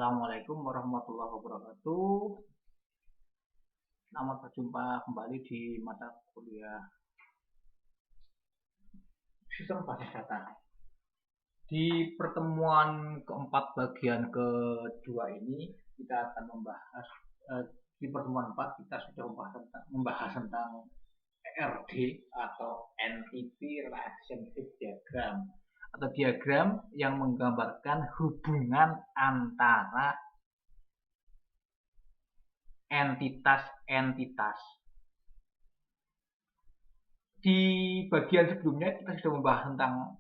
Assalamualaikum warahmatullahi wabarakatuh. Selamat berjumpa kembali di mata kuliah Sistem Basis Data. Di pertemuan keempat bagian kedua ini kita akan membahas di pertemuan 4 kita sudah membahas tentang ERD atau Entity Relationship Diagram atau diagram yang menggambarkan hubungan antara entitas-entitas. Di bagian sebelumnya kita sudah membahas tentang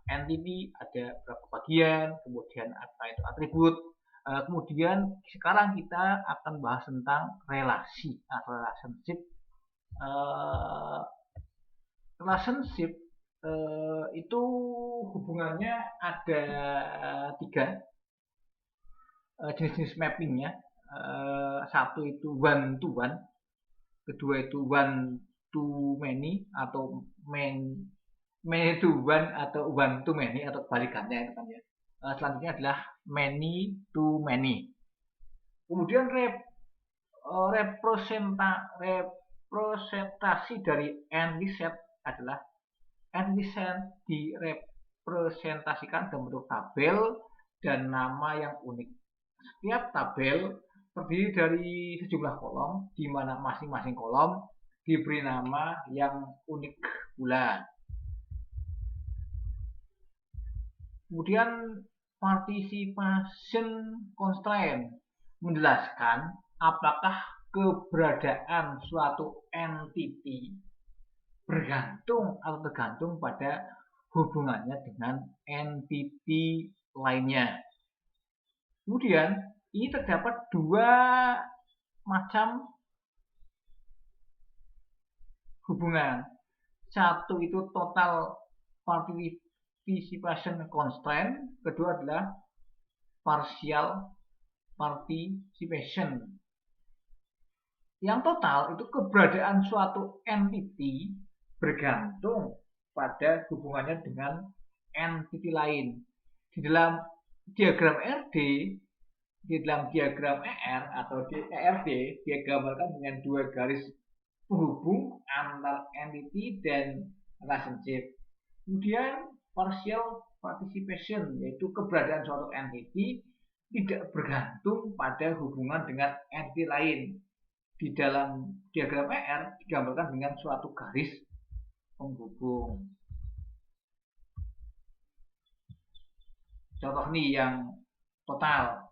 entity, ada berapa bagian, kemudian apa itu atribut. Kemudian sekarang kita akan bahas tentang relasi atau relationship. Relationship itu hubungannya ada 3 jenis-jenis mappingnya. Satu itu one to one, kedua itu one to many atau many to one atau one to many atau kebalikannya itu kan ya. Selanjutnya adalah many to many. Kemudian representasi dari entity set adalah entity set direpresentasikan dalam bentuk tabel dan nama yang unik. Setiap tabel terdiri dari sejumlah kolom, di mana masing-masing kolom diberi nama yang unik pula. Kemudian participation constraint menjelaskan apakah keberadaan suatu entity bergantung atau tergantung pada hubungannya dengan entity lainnya. Kemudian ini terdapat 2 macam hubungan. Satu itu total participation constraint, kedua adalah partial participation. Yang total itu keberadaan suatu entity bergantung pada hubungannya dengan entity lain. Di dalam diagram RD, di dalam diagram ER atau di ERD digambarkan dengan 2 garis penghubung antar entity dan relationship. Kemudian partial participation, yaitu keberadaan suatu entity tidak bergantung pada hubungan dengan entity lain. Di dalam diagram ER digambarkan dengan suatu garis penghubung. Contoh nih yang total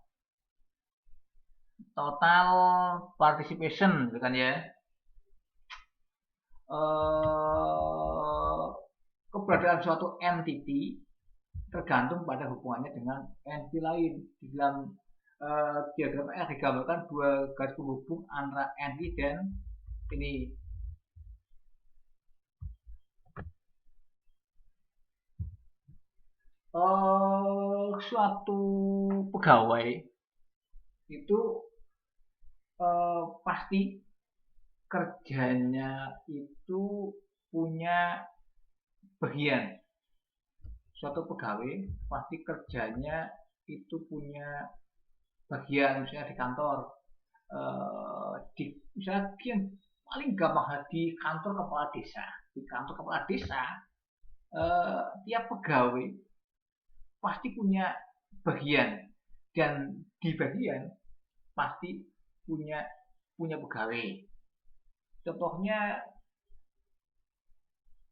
participation, gitu kan ya. Keberadaan suatu entity tergantung pada hubungannya dengan entity lain. Di dalam diagram R digambarkan 2 garis penghubung antara entity dan ini. Suatu pegawai itu pasti kerjanya itu punya bagian. Suatu pegawai pasti kerjanya itu punya bagian, misalnya di kantor, misalnya yang paling gampang di kantor kepala desa. Di kantor kepala desa, tiap pegawai pasti punya bagian, dan di bagian pasti punya pegawai. Contohnya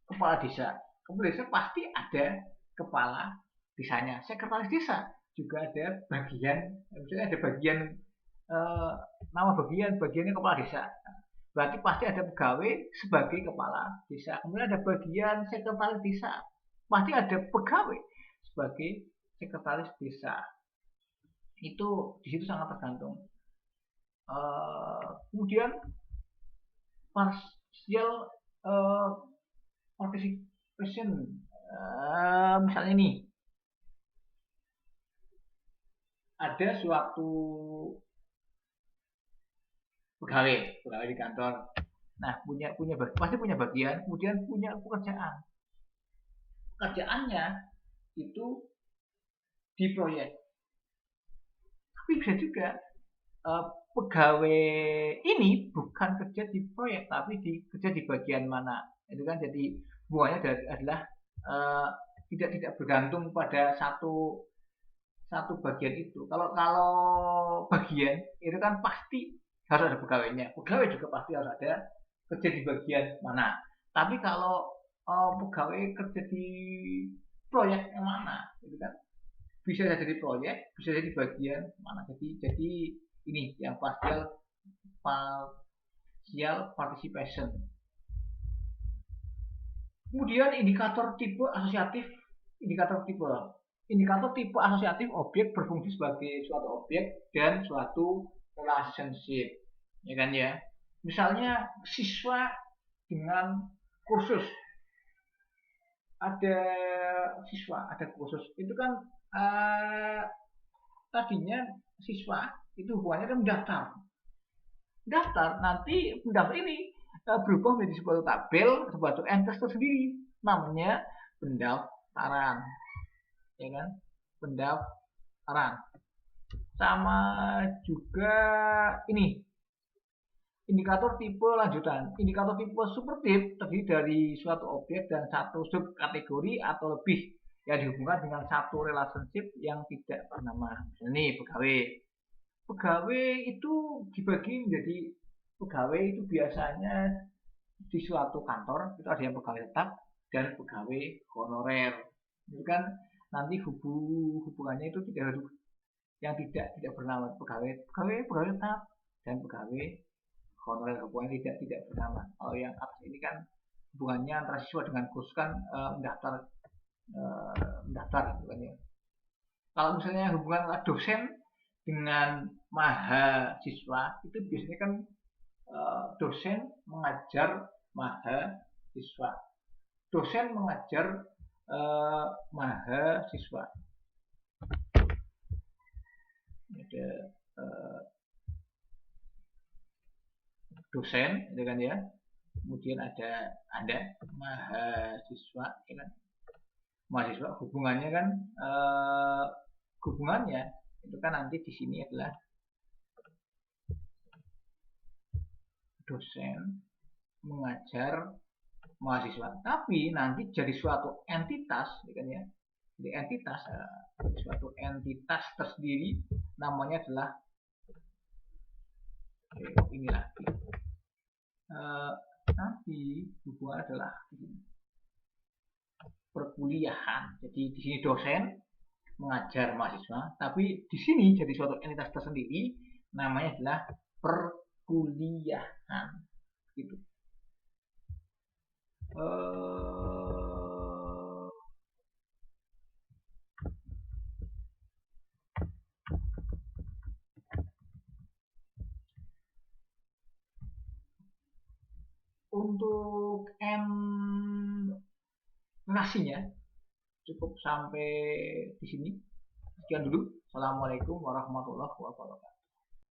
kepala desa. Kepala desa pasti ada kepala desanya. Sekretaris desa juga ada bagian, misalnya ada bagian nama bagiannya kepala desa. Berarti pasti ada pegawai sebagai kepala desa. Kemudian ada bagian sekretaris desa. Pasti ada pegawai sebagai sekretaris desa. Itu di situ sangat tergantung. Kemudian partial participation, misalnya ini ada suatu pegawai di kantor. Nah, pasti punya bagian, kemudian punya pekerjaan. Pekerjaannya itu di proyek. Tapi bisa juga pegawai ini bukan kerja di proyek tapi kerja di bagian mana, itu kan jadi hubungannya adalah tidak bergantung pada satu bagian itu. Kalau bagian itu kan pasti harus ada pegawainya, pegawai juga pasti harus ada kerja di bagian mana. Tapi kalau pegawai kerja di proyek yang mana, itu kan bisa jadi di proyek, bisa jadi bagian mana. Jadi ini yang partial participation. Kemudian indikator tipe asosiatif. Indikator tipe asosiatif objek berfungsi sebagai suatu objek dan suatu relationship, ya kan ya. Misalnya siswa dengan kursus, ada siswa ada kursus, itu kan tadinya siswa itu hubungannya kan mendaftar, nanti mendaftar ini berubah menjadi sebuah tabel, sebuah entitas tersendiri, namanya pendaftaran, ya kan, pendaftaran. Sama juga ini indikator tipe lanjutan. Indikator tipe superlatif terdiri dari suatu objek dan satu subkategori atau lebih yang dihubungkan dengan satu relationship yang tidak bernama. Ini pegawai itu dibagi menjadi pegawai itu biasanya di suatu kantor itu ada yang pegawai tetap dan pegawai honorer. Itu kan nanti hubungannya itu tidak bernama, pegawai tetap dan pegawai honorer, hubungannya tidak bernama. Kalau yang atas ini kan hubungannya antara siswa dengan kursus kan mendaftar gitu kan ya. Kalau misalnya hubungan dosen dengan mahasiswa itu biasanya kan dosen mengajar mahasiswa, dosen mengajar mahasiswa. Ada dosen, itu kan ya. Kemudian ada mahasiswa, ya kan. Mahasiswa hubungannya kan hubungannya itu kan nanti di sini adalah dosen mengajar mahasiswa, tapi nanti jadi suatu entitas, ya kan ya. Jadi suatu entitas tersendiri, namanya adalah ini lagi. Nanti hubungan adalah perkuliahan. Jadi di sini dosen mengajar mahasiswa, tapi di sini jadi suatu entitas tersendiri, namanya adalah perkuliahan. Gitu. Untuk nasinya cukup sampai di sini. Sekian dulu. Assalamualaikum warahmatullahi wabarakatuh.